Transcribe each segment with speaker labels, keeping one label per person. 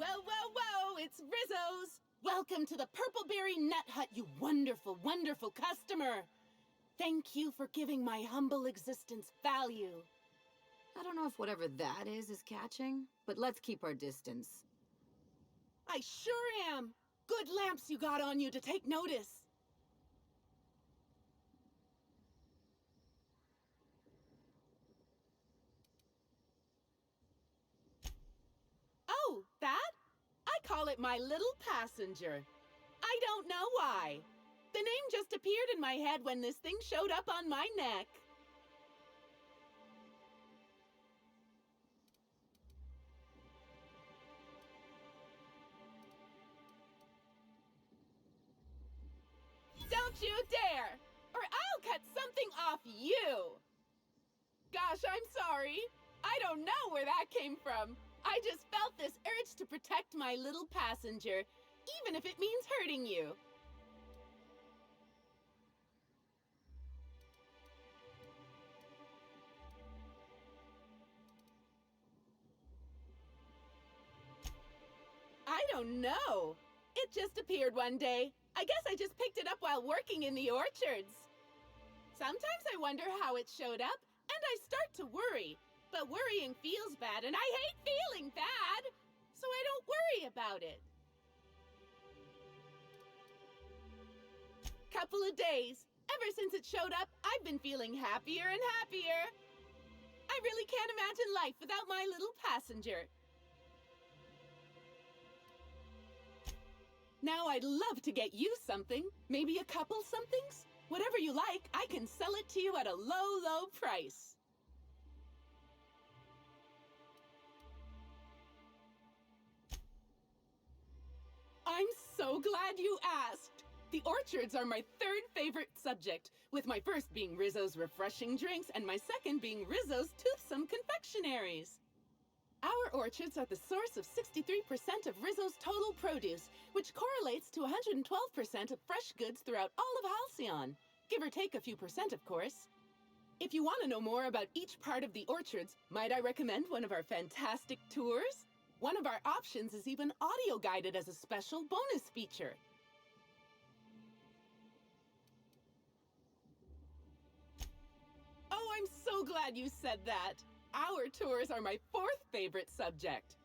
Speaker 1: Whoa, whoa, whoa! It's Rizzo's! Welcome to the Purpleberry Nut Hut, you wonderful, wonderful customer! Thank you for giving my humble existence value.
Speaker 2: I don't know if whatever that is catching, but let's keep our distance.
Speaker 1: I sure am! Good lamps you got on you to take notice. Oh, that? I call it my little passenger. I don't know why. The name just appeared in my head when this thing showed up on my neck. Don't you dare! Or I'll cut something off you! Gosh, I'm sorry. I don't know where that came from. I just felt this urge to protect my little passenger, even if it means hurting you. I don't know. It just appeared one day. I guess I just picked it up while working in the orchards. Sometimes I wonder how it showed up, and I start to worry. But worrying feels bad, and I hate feeling bad, so I don't worry about it. Couple of days. Ever since it showed up, I've been feeling happier and happier. I really can't imagine life without my little passenger. Now I'd love to get you something, maybe a couple somethings. Whatever you like, I can sell it to you at a low, low price. I'm so glad you asked. The orchards are my third favorite subject, with my first being Rizzo's refreshing drinks and my second being Rizzo's toothsome confectionaries. Our orchards are the source of 63% of Rizzo's total produce, which correlates to 112% of fresh goods throughout all of Halcyon. Give or take a few percent, of course. If you want to know more about each part of the orchards, might I recommend one of our fantastic tours? One of our options is even audio-guided as a special bonus feature. Oh, I'm so glad you said that. Our tours are my fourth favorite subject.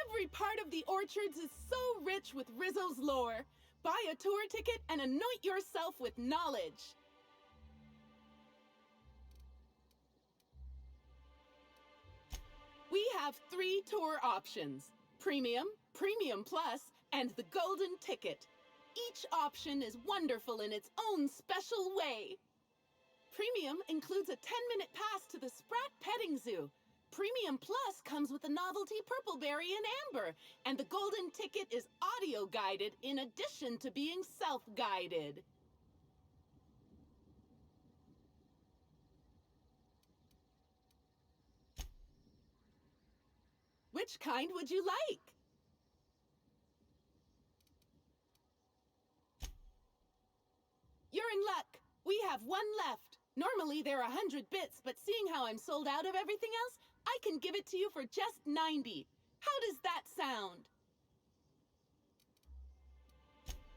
Speaker 1: Every part of the orchards is so rich with Rizzo's lore. Buy a tour ticket and anoint yourself with knowledge. We have 3 tour options: Premium, Premium Plus, and the Golden Ticket. Each option is wonderful in its own special way. Premium includes a 10-minute pass to the Sprat Petting Zoo. Premium Plus comes with the novelty Purpleberry and Amber, and the Golden Ticket is audio-guided in addition to being self-guided. Which kind would you like? You're in luck. We have one left. Normally they're 100 bits, but seeing how I'm sold out of everything else, I can give it to you for just 90. How does that sound?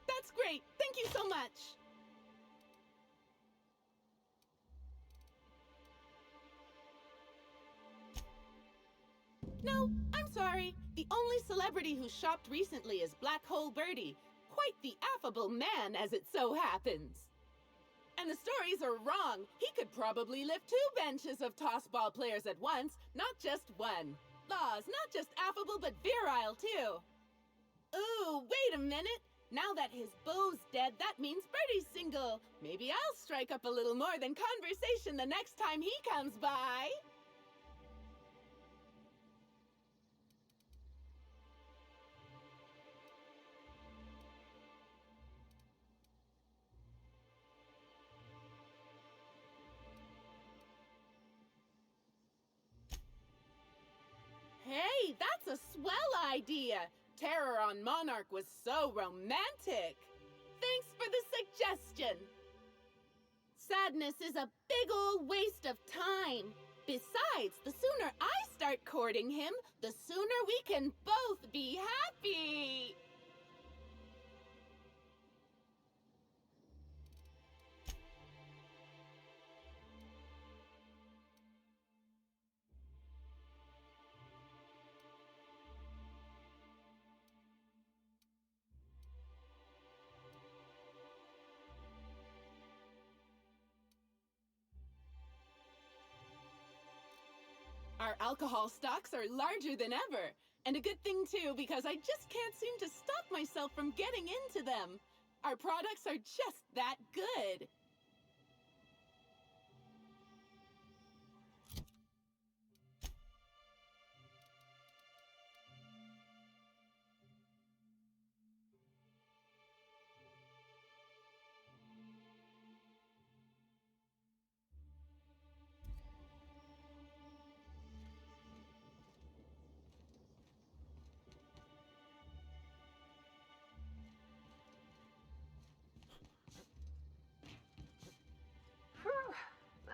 Speaker 1: That's great. Thank you so much. No, I'm sorry. The only celebrity who shopped recently is Black Hole Birdie. Quite the affable man, as it so happens. And the stories are wrong. He could probably lift 2 benches of toss-ball players at once, not just one. Laws, not just affable, but virile, too. Ooh, wait a minute. Now that his beau's dead, that means Birdie's single. Maybe I'll strike up a little more than conversation the next time he comes by. Hey, that's a swell idea! Terror on Monarch was so romantic! Thanks for the suggestion! Sadness is a big ol' waste of time. Besides, the sooner I start courting him, the sooner we can both be happy! Our alcohol stocks are larger than ever. And a good thing, too, because I just can't seem to stop myself from getting into them. Our products are just that good.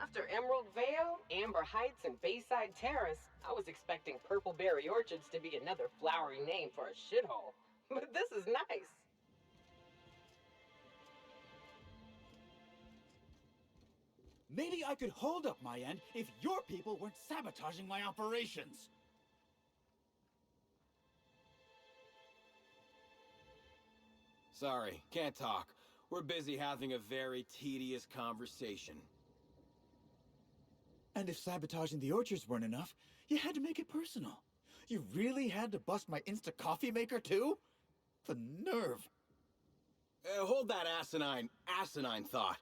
Speaker 3: After Emerald Vale, Amber Heights, and Bayside Terrace, I was expecting Purpleberry Orchards to be another flowery name for a shithole. But this is nice.
Speaker 4: Maybe I could hold up my end if your people weren't sabotaging my operations.
Speaker 5: Sorry, can't talk. We're busy having a very tedious conversation.
Speaker 4: And if sabotaging the orchards weren't enough, you had to make it personal. You really had to bust my Insta coffee maker too? The nerve.
Speaker 5: Hold that asinine thought.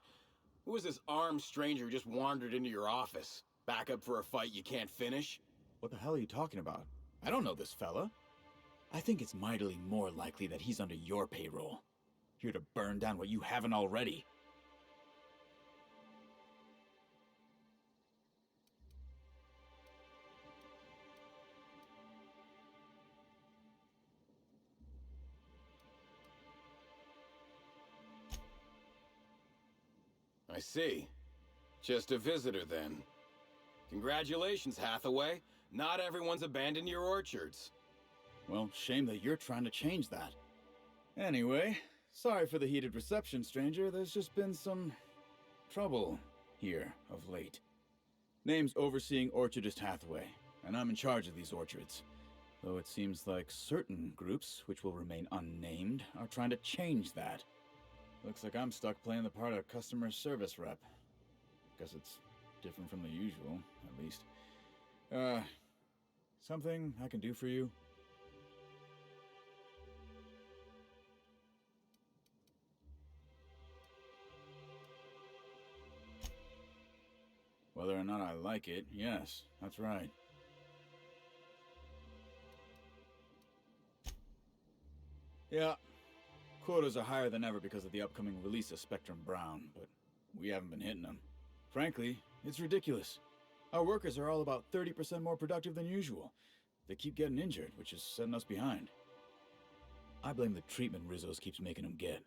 Speaker 5: Who was this armed stranger who just wandered into your office? Back up for a fight you can't finish?
Speaker 4: What the hell are you talking about? I don't know this fella. I think it's mightily more likely that he's under your payroll. Here to burn down what you haven't already.
Speaker 5: I see. Just a visitor, then. Congratulations, Hathaway. Not everyone's abandoned your orchards.
Speaker 4: Well, shame that you're trying to change that. Anyway, sorry for the heated reception, stranger. There's just been some trouble here of late. Name's Overseeing Orchardist Hathaway, and I'm in charge of these orchards. Though it seems like certain groups, which will remain unnamed, are trying to change that. Looks like I'm stuck playing the part of customer service rep. Guess it's different from the usual, at least. Something I can do for you? Whether or not I like it, yes, that's right. Yeah, quotas are higher than ever because of the upcoming release of Spectrum Brown, but we haven't been hitting them. Frankly, it's ridiculous. Our workers are all about 30% more productive than usual. They keep getting injured, which is setting us behind. I blame the treatment Rizzo's keeps making them get.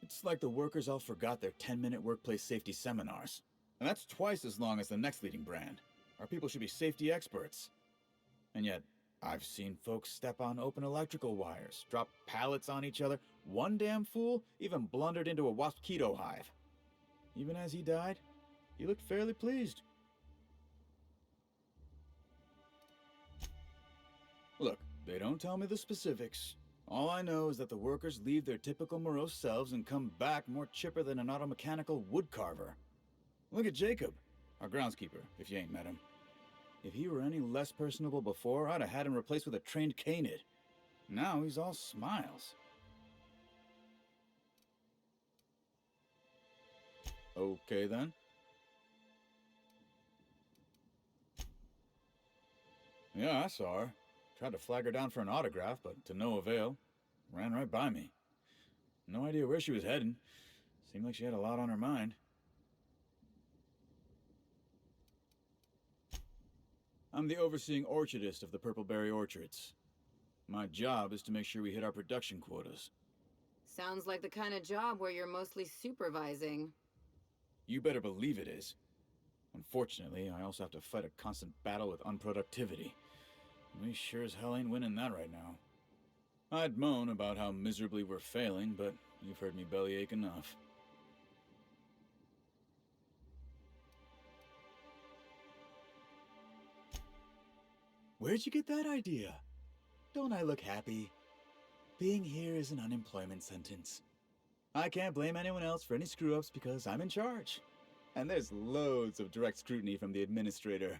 Speaker 4: It's like the workers all forgot their 10-minute workplace safety seminars. And that's twice as long as the next leading brand. Our people should be safety experts. And yet, I've seen folks step on open electrical wires, drop pallets on each other. One damn fool even blundered into a mosquito hive. Even as he died, he looked fairly pleased. Look, they don't tell me the specifics. All I know is that the workers leave their typical morose selves and come back more chipper than an automechanical woodcarver. Look at Jacob, our groundskeeper, if you ain't met him. If he were any less personable before, I'd have had him replaced with a trained canid. Now he's all smiles. Okay then. Yeah, I saw her. Tried to flag her down for an autograph, but to no avail. Ran right by me. No idea where she was heading. Seemed like she had a lot on her mind. I'm the overseeing orchardist of the Purpleberry Orchards. My job is to make sure we hit our production quotas.
Speaker 2: Sounds like the kind of job where you're mostly supervising.
Speaker 4: You better believe it is. Unfortunately, I also have to fight a constant battle with unproductivity. We sure as hell ain't winning that right now. I'd moan about how miserably we're failing, but you've heard me bellyache enough. Where'd you get that idea? Don't I look happy? Being here is an unemployment sentence. I can't blame anyone else for any screw-ups because I'm in charge. And there's loads of direct scrutiny from the administrator.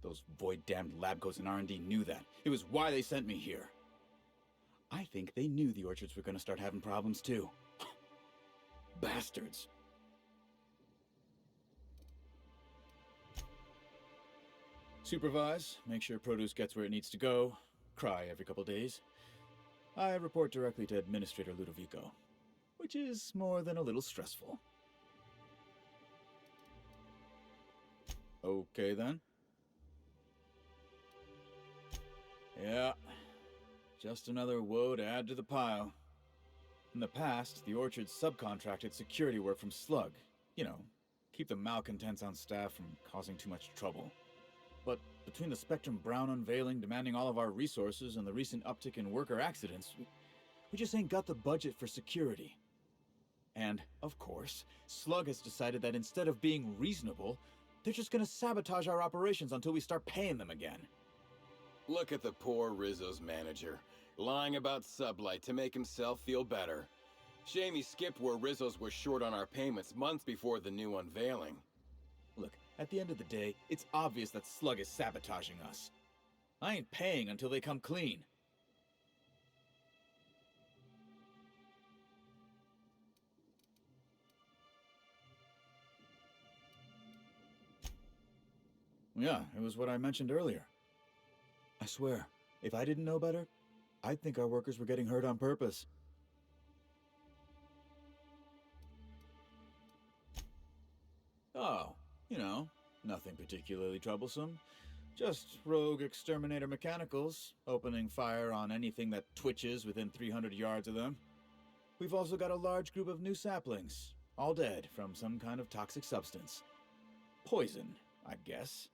Speaker 4: Those void-damned lab coats in R&D knew that. It was why they sent me here. I think they knew the orchards were gonna start having problems too. Bastards. Supervise, make sure produce gets where it needs to go, cry every couple days. I report directly to Administrator Ludovico, which is more than a little stressful. Okay then. Yeah, just another woe to add to the pile. In the past, the orchard subcontracted security work from Slug. You know, keep the malcontents on staff from causing too much trouble. But between the Spectrum Brown unveiling demanding all of our resources and the recent uptick in worker accidents, we just ain't got the budget for security. And, of course, Slug has decided that instead of being reasonable, they're just gonna sabotage our operations until we start paying them again.
Speaker 5: Look at the poor Rizzo's manager, lying about Sublight to make himself feel better. Shame he skipped where Rizzo's was short on our payments months before the new unveiling.
Speaker 4: Look, at the end of the day, it's obvious that Slug is sabotaging us. I ain't paying until they come clean. Yeah, it was what I mentioned earlier. I swear, if I didn't know better, I'd think our workers were getting hurt on purpose. Oh, you know, nothing particularly troublesome. Just rogue exterminator mechanicals, opening fire on anything that twitches within 300 yards of them. We've also got a large group of new saplings, all dead from some kind of toxic substance. Poison, I'd guess.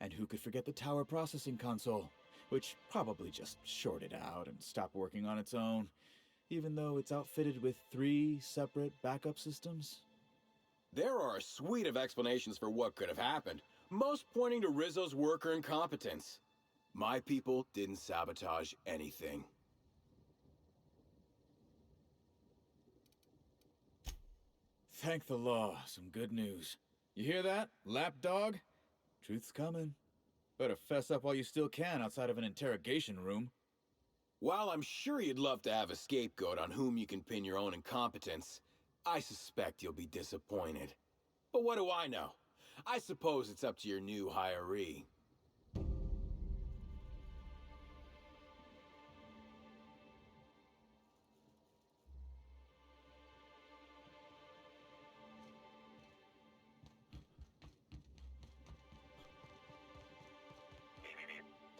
Speaker 4: And who could forget the tower processing console, which probably just shorted out and stopped working on its own, even though it's outfitted with 3 separate backup systems?
Speaker 5: There are a suite of explanations for what could have happened, most pointing to Rizzo's worker incompetence. My people didn't sabotage anything.
Speaker 4: Thank the law, some good news. You hear that, lapdog? Truth's coming. Better fess up while you still can outside of an interrogation room.
Speaker 5: While I'm sure you'd love to have a scapegoat on whom you can pin your own incompetence, I suspect you'll be disappointed. But what do I know? I suppose it's up to your new hiree.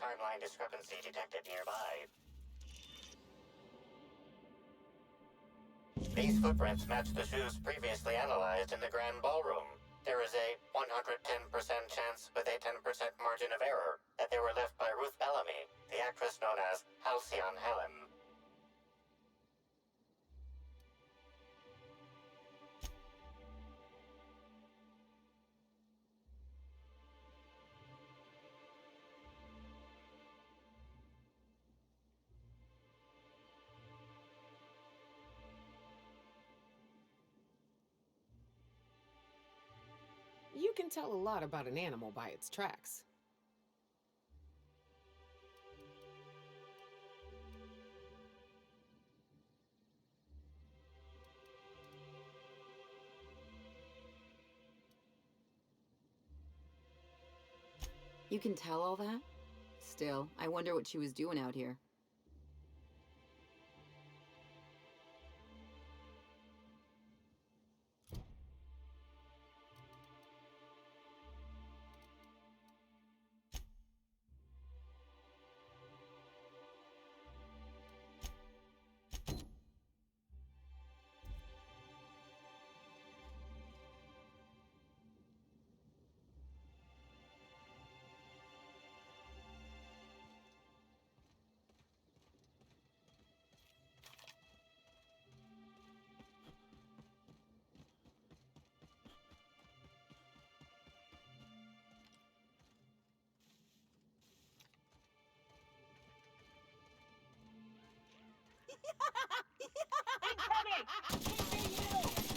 Speaker 6: Timeline discrepancy detected nearby. These footprints match the shoes previously analyzed in the Grand Ballroom. There is a 110% chance with a 10% margin of error that they were left by Ruth Bellamy, the actress known as Halcyon Helen.
Speaker 7: You can tell a lot about an animal by its tracks.
Speaker 2: You can tell all that? Still, I wonder what she was doing out here.
Speaker 1: Incoming!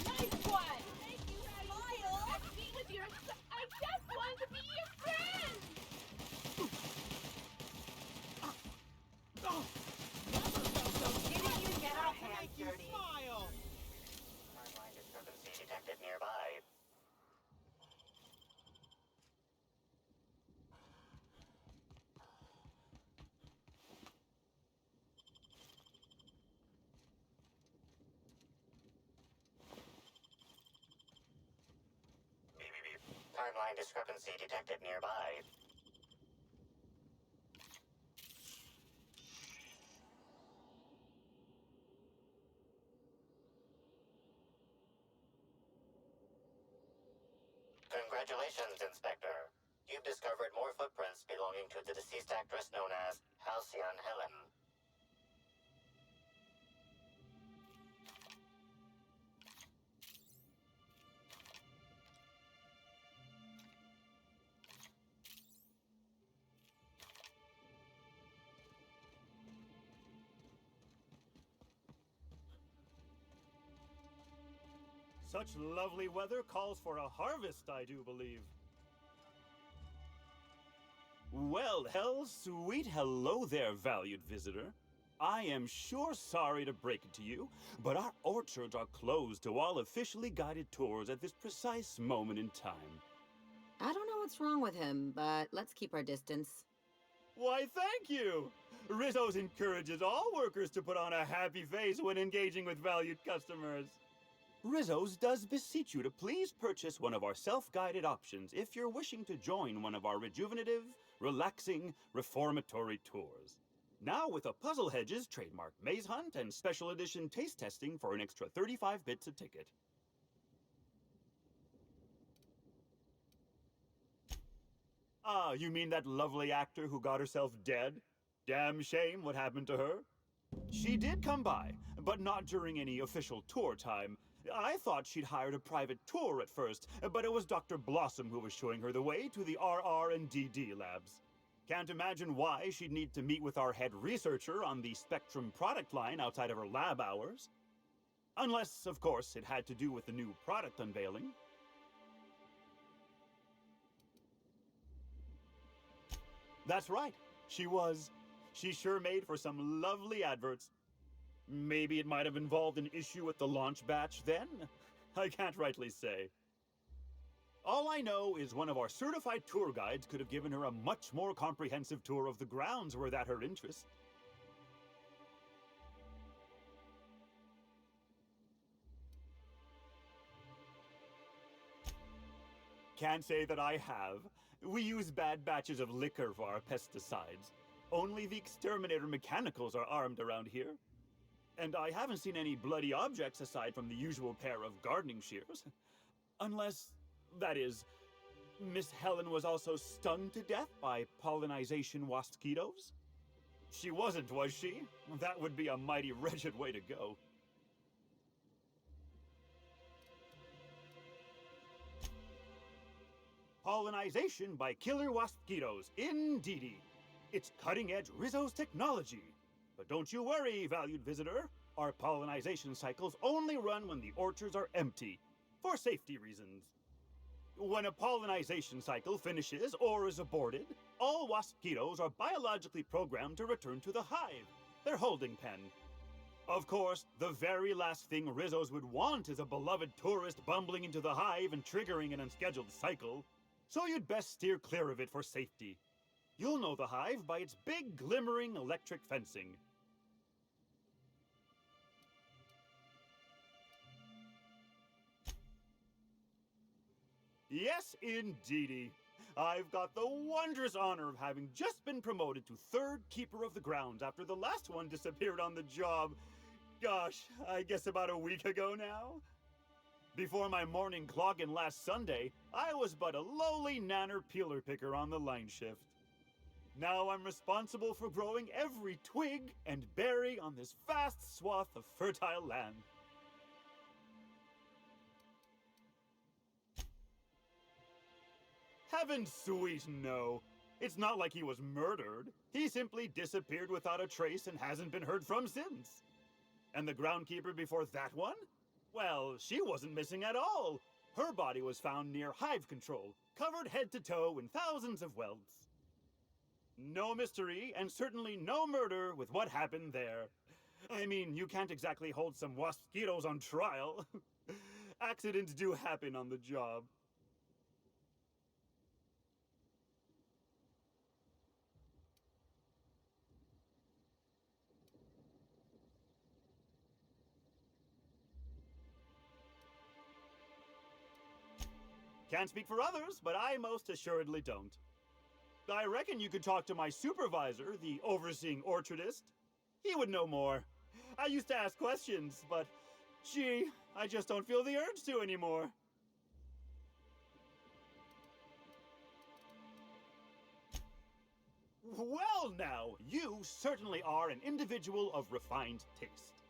Speaker 1: Nice one! Thank you, Smile! Be with your... I just want to be your friend!
Speaker 6: Didn't you get our hands dirty? Smile! Timeline discrepancy detected nearby. Timeline discrepancy detected nearby. Congratulations, Inspector. You've discovered more footprints belonging to the deceased actress known as Halcyon Helen.
Speaker 8: Such lovely weather calls for a harvest, I do believe. Well, sweet hello there, valued visitor. I am sure sorry to break it to you, but our orchards are closed to all officially guided tours at this precise moment in time.
Speaker 2: I don't know what's wrong with him, but let's keep our distance.
Speaker 8: Why, thank you! Rizzo's encourages all workers to put on a happy face when engaging with valued customers. Rizzo's does beseech you to please purchase one of our self-guided options if you're wishing to join one of our rejuvenative, relaxing, reformatory tours. Now with a Puzzle Hedges trademark maze hunt and special edition taste testing for an extra 35 bits a ticket. Ah, you mean that lovely actor who got herself dead? Damn shame what happened to her. She did come by, but not during any official tour time. I thought she'd hired a private tour at first, but it was Dr. Blossom who was showing her the way to the RR and DD labs. Can't imagine why she'd need to meet with our head researcher on the Spectrum product line outside of her lab hours. Unless, of course, it had to do with the new product unveiling. That's right. She sure made for some lovely adverts. Maybe it might have involved an issue with the launch batch then? I can't rightly say. All I know is one of our certified tour guides could have given her a much more comprehensive tour of the grounds were that her interest. Can't say that I have. We use bad batches of liquor for our pesticides. Only the exterminator mechanicals are armed around here. And I haven't seen any bloody objects aside from the usual pair of gardening shears. Unless, that is, Miss Helen was also stung to death by pollinization mosquitoes? She wasn't, was she? That would be a mighty wretched way to go. Pollinization by killer mosquitoes, indeedy. It's cutting-edge Rizzo's technology. But don't you worry, valued visitor. Our pollinization cycles only run when the orchards are empty, for safety reasons. When a pollinization cycle finishes or is aborted, all mosquitoes are biologically programmed to return to the hive, their holding pen. Of course, the very last thing Rizzo's would want is a beloved tourist bumbling into the hive and triggering an unscheduled cycle. So you'd best steer clear of it for safety. You'll know the hive by its big, glimmering electric fencing. Yes, indeedy. I've got the wondrous honor of having just been promoted to third keeper of the grounds after the last one disappeared on the job. Gosh, I guess about a week ago now? Before my morning clogging last Sunday, I was but a lowly nanner peeler picker on the line shift. Now I'm responsible for growing every twig and berry on this vast swath of fertile land. Heaven sweet, no. It's not like he was murdered. He simply disappeared without a trace and hasn't been heard from since. And the groundkeeper before that one? Well, she wasn't missing at all. Her body was found near hive control, covered head to toe in thousands of welts. No mystery, and certainly no murder with what happened there. I mean, you can't exactly hold some mosquitoes on trial. Accidents do happen on the job. Can't speak for others, but I most assuredly don't. I reckon you could talk to my supervisor, the overseeing orchardist. He would know more. I used to ask questions, but gee, I just don't feel the urge to anymore. Well now, you certainly are an individual of refined taste.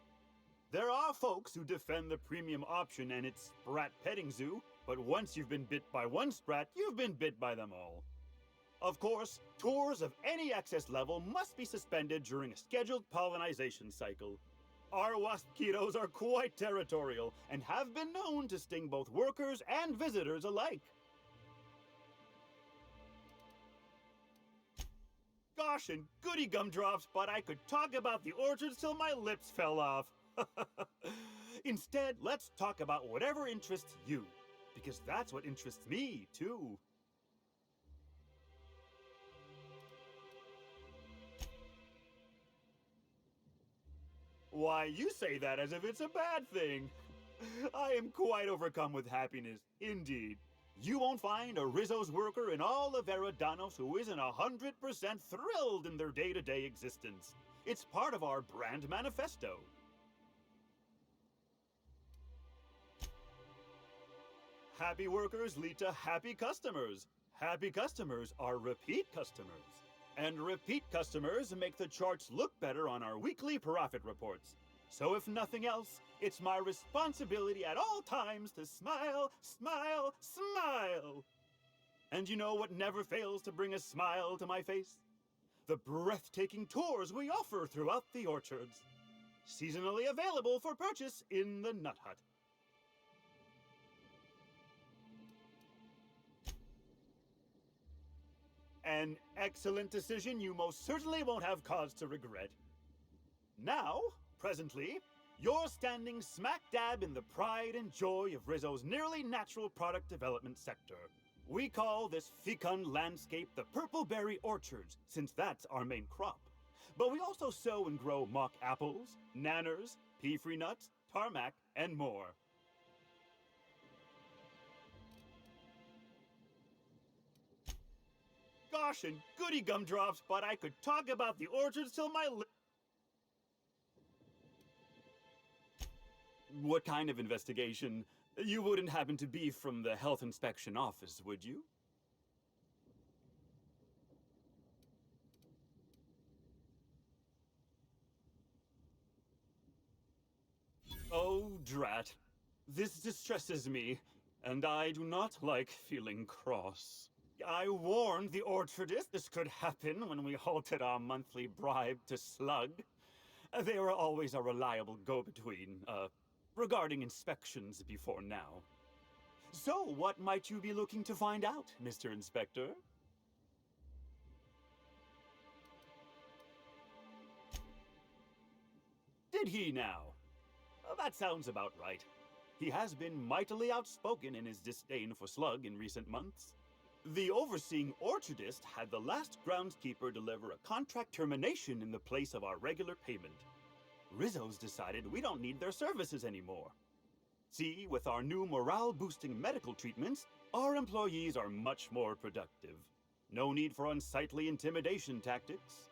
Speaker 8: There are folks who defend the premium option and its sprat petting zoo, but once you've been bit by one sprat, you've been bit by them all. Of course, tours of any access level must be suspended during a scheduled pollinization cycle. Our waspitos are quite territorial and have been known to sting both workers and visitors alike. Gosh and goody gumdrops, but I could talk about the orchards till my lips fell off. Instead, let's talk about whatever interests you, because that's what interests me, too. Why, you say that as if it's a bad thing. I am quite overcome with happiness, indeed. You won't find a Rizzo's worker in all of Eridanos who isn't 100% thrilled in their day-to-day existence. It's part of our brand manifesto. Happy workers lead to happy customers. Happy customers are repeat customers. And repeat customers make the charts look better on our weekly profit reports. So if nothing else, it's my responsibility at all times to smile, smile, smile. And you know what never fails to bring a smile to my face? The breathtaking tours we offer throughout the orchards. Seasonally available for purchase in the Nut Hut. An excellent decision you most certainly won't have cause to regret. Now, presently, you're standing smack dab in the pride and joy of Rizzo's nearly natural product development sector. We call this fecund landscape the Purple Berry Orchards, since that's our main crop. But we also sow and grow mock apples, nanners, pea-free nuts, tarmac, and more. Gosh and goody gumdrops, but I could talk about the orchards till my What kind of investigation? You wouldn't happen to be from the health inspection office, would you? Oh, drat. This distresses me, and I do not like feeling cross. I warned the orchardist this could happen when we halted our monthly bribe to Slug. They were always a reliable go-between, regarding inspections before now. So, what might you be looking to find out, Mr. Inspector? Did he now? That sounds about right. He has been mightily outspoken in his disdain for Slug in recent months. The overseeing orchardist had the last groundskeeper deliver a contract termination in the place of our regular payment. Rizzo's decided we don't need their services anymore. See, with our new morale-boosting medical treatments, our employees are much more productive. No need for unsightly intimidation tactics.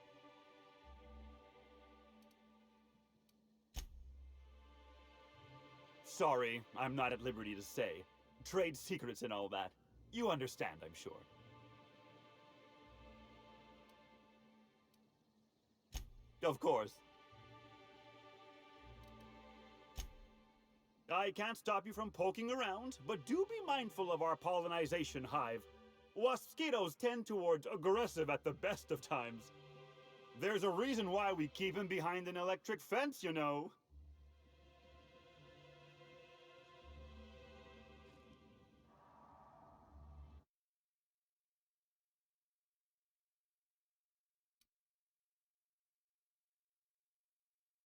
Speaker 8: Sorry, I'm not at liberty to say. Trade secrets and all that. You understand, I'm sure. Of course. I can't stop you from poking around, but do be mindful of our pollinization hive. Waspitos tend towards aggressive at the best of times. There's a reason why we keep him behind an electric fence, you know.